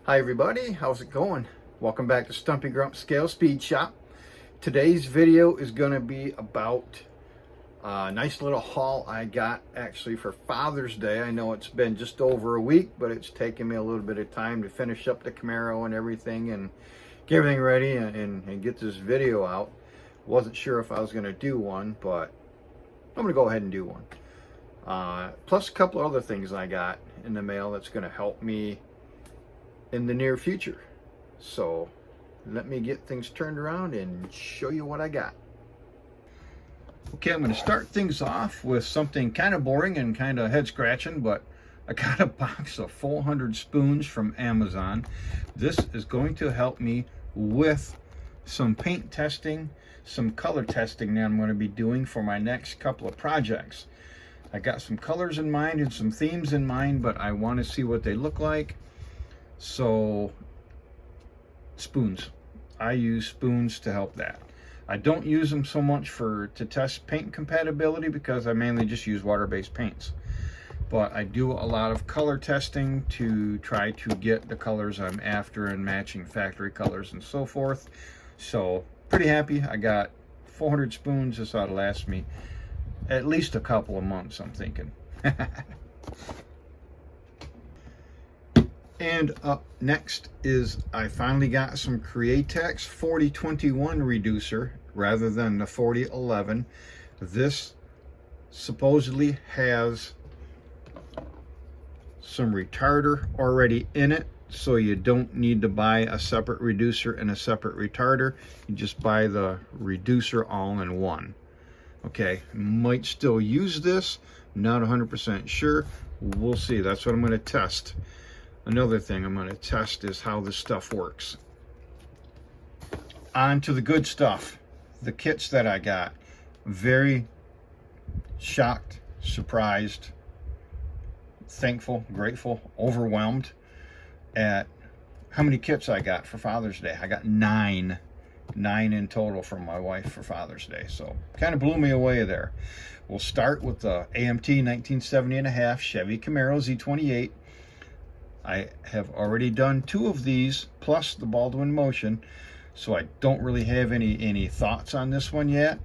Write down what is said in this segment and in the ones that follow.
Hi everybody, how's it going? Welcome back to Stumpy Grump Scale Speed Shop. Today's video is going to be about a nice little haul I got actually for Father's Day. I know it's been just over a week, but it's taken me a little bit of time to finish up the Camaro and everything and get everything ready and get this video out. Wasn't sure if I was going to do one, but I'm going to go ahead and do one. Plus a couple of other things I got in the mail that's going to help me in the near future. So let me get things turned around and show you what I got. Okay, I'm going to start things off with something kind of boring and kind of head scratching, but I got a box of 400 spoons from Amazon. This is going to help me with some paint testing, some color testing that I'm going to be doing for my next couple of projects. I got some colors in mind and some themes in mind, but I want to see what they look like. So spoons, I use spoons to help that. I don't use them so much to test paint compatibility because I mainly just use water-based paints, but I do a lot of color testing to try to get the colors I'm after and matching factory colors and so forth. So pretty happy. I got 400 spoons. This ought to last me at least a couple of months, I'm thinking. And up next is I finally got some Createx 4021 reducer rather than the 4011. This supposedly has some retarder already in it, so you don't need to buy a separate reducer and a separate retarder. You just buy the reducer all in one. Okay, might still use this, not 100% sure. We'll see. That's what I'm going to test. Another thing I'm going to test is how this stuff works. On to the good stuff. The kits that I got. Very shocked, surprised, thankful, grateful, overwhelmed at how many kits I got for Father's Day. I got nine in total from my wife for Father's Day. So kind of blew me away there. We'll start with the AMT 1970.5 Chevy Camaro Z28. I have already done 2 of these plus the Baldwin Motion, so I don't really have any thoughts on this one yet.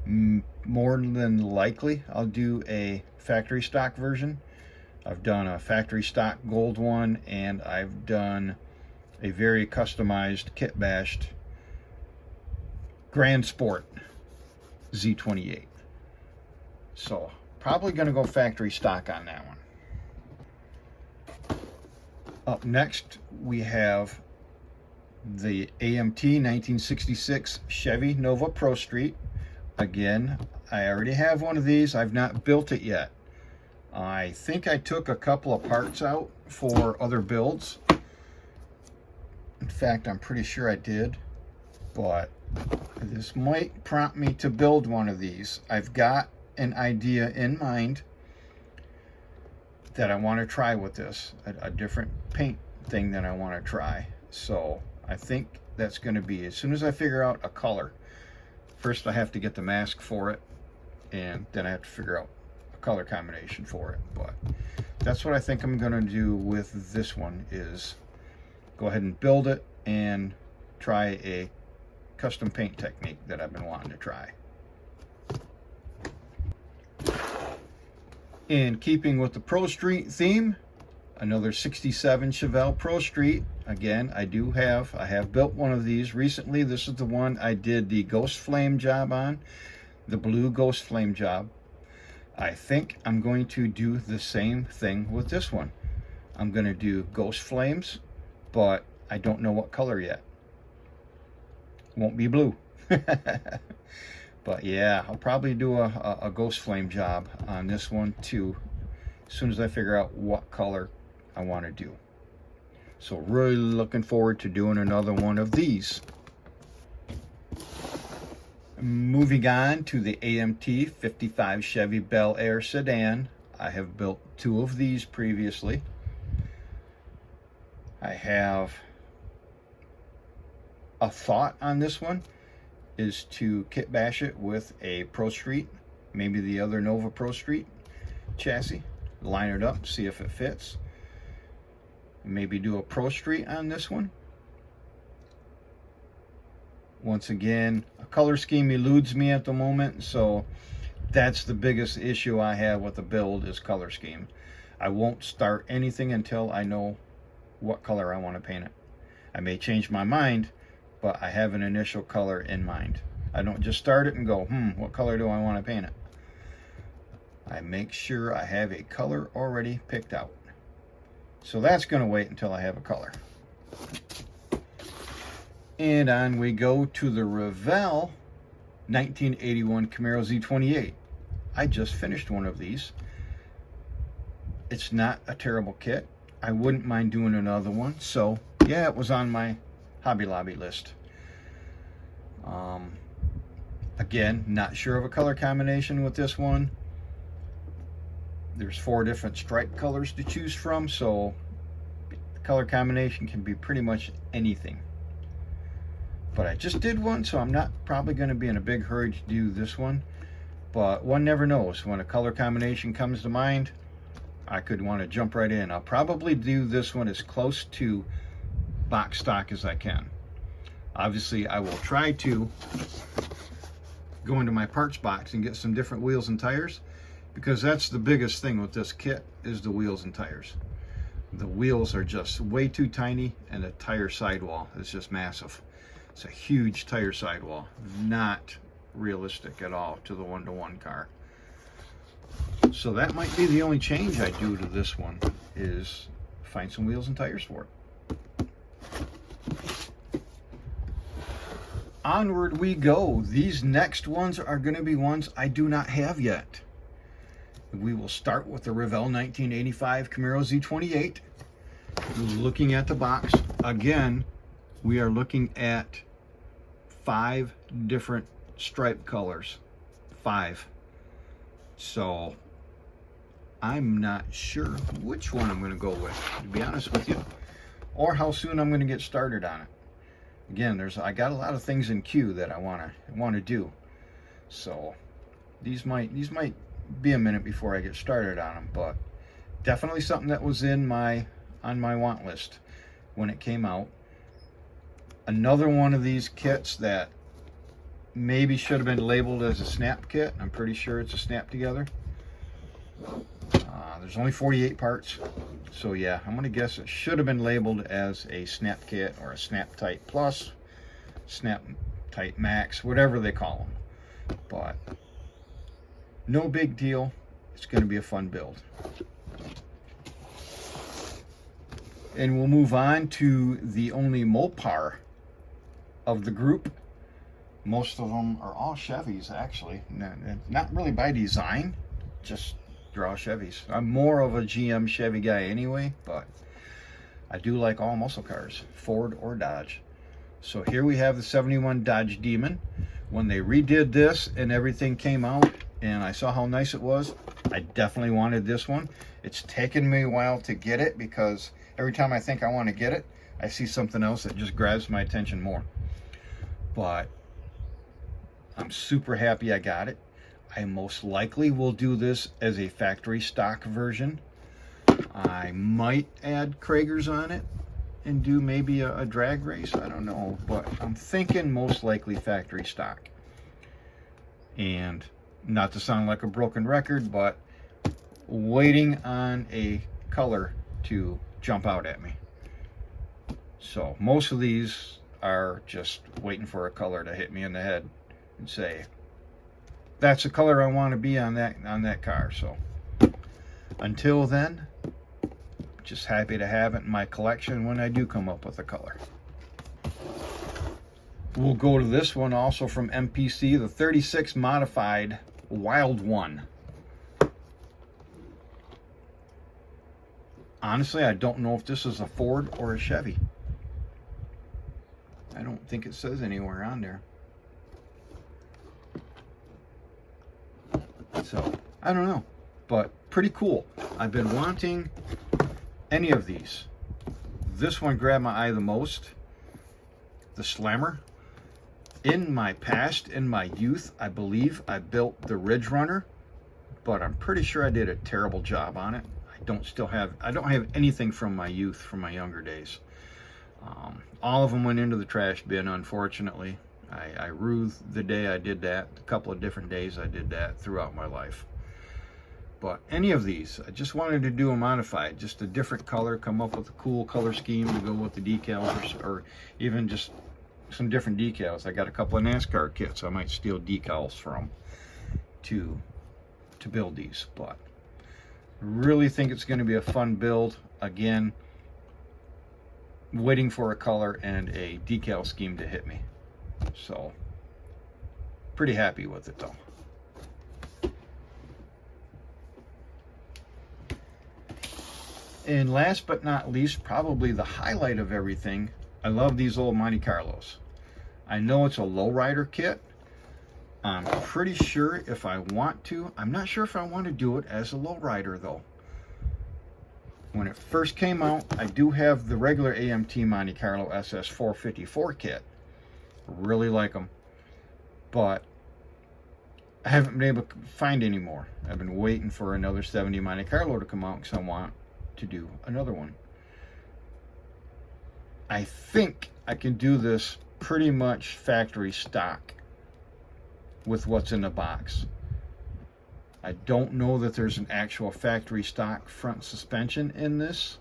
More than likely I'll do a factory stock version. I've done a factory stock gold one, and I've done a very customized kit bashed Grand Sport Z28. So probably going to go factory stock on that one. Up next, we have the AMT 1966 Chevy Nova Pro Street. Again, I already have one of these. I've not built it yet. I think I took a couple of parts out for other builds. In fact, I'm pretty sure I did, but this might prompt me to build one of these. I've got an idea in mind that I want to try with this, a different paint thing that I want to try. So I think that's going to be, as soon as I figure out a color, first I have to get the mask for it, and then I have to figure out a color combination for it. But that's what I think I'm going to do with this one, is go ahead and build it and try a custom paint technique that I've been wanting to try. In keeping with the Pro Street theme, another 67 Chevelle Pro Street. Again, I have built one of these recently. This is the one I did the Ghost Flame job on, the blue Ghost Flame job. I think I'm going to do the same thing with this one. I'm going to do Ghost Flames, but I don't know what color yet. Won't be blue. But yeah, I'll probably do a Ghost Flame job on this one too, as soon as I figure out what color I want to do. So really looking forward to doing another one of these. Moving on to the AMT 55 Chevy Bel Air sedan. I have built 2 of these previously. I have a thought on this one, is to kit bash it with a Pro Street, maybe the other Nova Pro Street chassis, line it up, see if it fits. Maybe do a Pro Street on this one. Once again, a color scheme eludes me at the moment, so that's the biggest issue I have with the build is color scheme. I won't start anything until I know what color I want to paint it. I may change my mind, but I have an initial color in mind. I don't just start it and go, what color do I want to paint it? I make sure I have a color already picked out. So that's going to wait until I have a color. And on we go to the Revell 1981 Camaro Z28. I just finished one of these. It's not a terrible kit. I wouldn't mind doing another one. So yeah, it was on my Hobby Lobby list. Again, not sure of a color combination with this one. There's 4 different stripe colors to choose from, so the color combination can be pretty much anything. But I just did one, so I'm not probably going to be in a big hurry to do this one. But one never knows. When a color combination comes to mind, I could want to jump right in. I'll probably do this one as close to box stock as I can. Obviously, I will try to go into my parts box and get some different wheels and tires, because that's the biggest thing with this kit is the wheels and tires. The wheels are just way too tiny, and the tire sidewall is just massive. It's a huge tire sidewall, not realistic at all to the one-to-one car. So that might be the only change I do to this one, is find some wheels and tires for it. Onward we go. These next ones are going to be ones I do not have yet. We will start with the Revell 1985 Camaro Z28. Looking at the box, again, we are looking at 5 different stripe colors. 5. So I'm not sure which one I'm going to go with, to be honest with you, or how soon I'm going to get started on it. Again, I got a lot of things in queue that I want to do. So these might be a minute before I get started on them, but definitely something that was on my want list when it came out. Another one of these kits that maybe should have been labeled as a snap kit. I'm pretty sure it's a snap together. There's only 48 parts, so yeah, I'm gonna guess it should have been labeled as a snap kit or a snap tight plus, snap tight max, whatever they call them. But no big deal. It's gonna be a fun build. And we'll move on to the only Mopar of the group. Most of them are all Chevys, actually. Not really by design, just they're all Chevys. I'm more of a GM Chevy guy anyway, but I do like all muscle cars, Ford or Dodge. So here we have the 71 Dodge Demon. When they redid this and everything came out and I saw how nice it was, I definitely wanted this one. It's taken me a while to get it because every time I think I want to get it, I see something else that just grabs my attention more. But I'm super happy I got it. I most likely will do this as a factory stock version. I might add Kragers on it and do maybe a drag race. I don't know, but I'm thinking most likely factory stock. And not to sound like a broken record, but waiting on a color to jump out at me. So most of these are just waiting for a color to hit me in the head and say, that's the color I want to be on that car. So until then, just happy to have it in my collection when I do come up with a color. We'll go to this one also from MPC, the 36 modified Wild One. Honestly, I don't know if this is a Ford or a Chevy. I don't think it says anywhere on there. So, I don't know, but pretty cool. I've been wanting any of these. This one grabbed my eye the most, the Slammer. In my past, in my youth, I believe I built the Ridge Runner, but I'm pretty sure I did a terrible job on it. I don't have anything from my youth, from my younger days. All of them went into the trash bin, unfortunately. I rue the day I did that. A couple of different days I did that throughout my life. But any of these, I just wanted to do a modified, just a different color, come up with a cool color scheme to go with the decals, or even just some different decals. I got a couple of NASCAR kits I might steal decals from to build these. But I really think it's going to be a fun build. Again, waiting for a color and a decal scheme to hit me. So, pretty happy with it though. And last but not least, probably the highlight of everything, I love these old Monte Carlos. I know it's a lowrider kit. I'm pretty sure if I want to, I'm not sure if I want to do it as a lowrider though. When it first came out, I do have the regular AMT Monte Carlo SS 454 kit. Really like them, but I haven't been able to find any more. I've been waiting for another 70 Monte Carlo to come out because I want to do another one. I think I can do this pretty much factory stock with what's in the box. I don't know that there's an actual factory stock front suspension in this,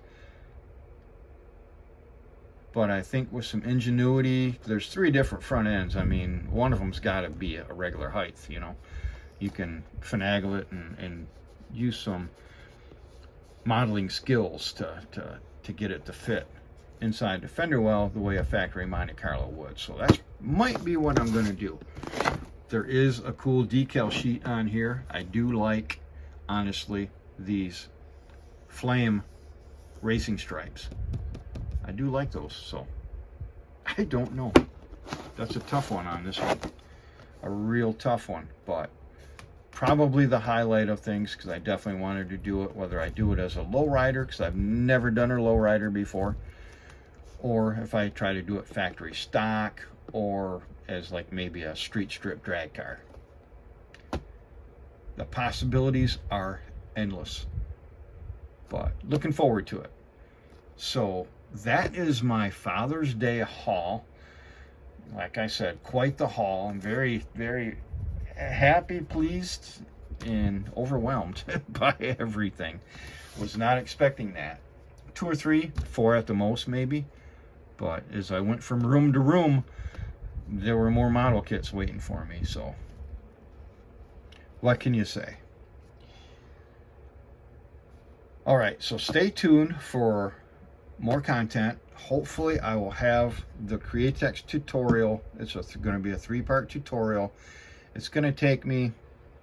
but I think with some ingenuity, there's 3 different front ends. I mean, one of them's got to be a regular height, you know. You can finagle it and use some modeling skills to get it to fit inside the fender well the way a factory Monte Carlo would. So that might be what I'm going to do. There is a cool decal sheet on here. I do like, honestly, these flame racing stripes. I do like those, so I don't know. That's a tough one on this one. A real tough one, but probably the highlight of things, because I definitely wanted to do it, whether I do it as a lowrider, because I've never done a lowrider before, or if I try to do it factory stock, or as like maybe a street strip drag car. The possibilities are endless, but looking forward to it. So that is my Father's Day haul. Like I said, quite the haul. I'm very, very happy, pleased, and overwhelmed by everything. Was not expecting that. 2 or 3, 4 at the most maybe. But as I went from room to room, there were more model kits waiting for me. So what can you say? All right, so stay tuned for more content. Hopefully I will have the Createx tutorial. It's going to be a 3-part tutorial. It's going to take me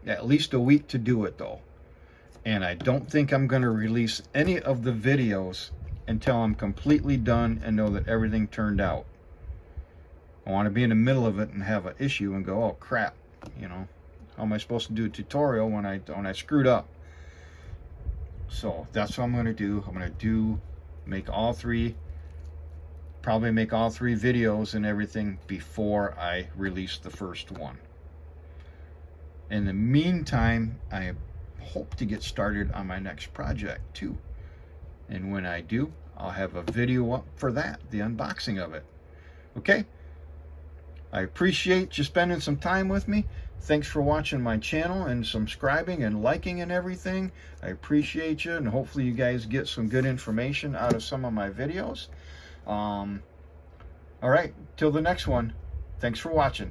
at least a week to do it though, and I don't think I'm going to release any of the videos until I'm completely done and know that everything turned out. I want to be in the middle of it and have an issue and go, oh crap, you know, how am I supposed to do a tutorial when I screwed up? So that's what I'm going to do. I'm going to probably make all 3 videos and everything before I release the first one. In the meantime, I hope to get started on my next project too. And when I do, I'll have a video up for that, the unboxing of it. Okay? I appreciate you spending some time with me. Thanks for watching my channel and subscribing and liking and everything. I appreciate you, and hopefully you guys get some good information out of some of my videos. All right, till the next one. Thanks for watching.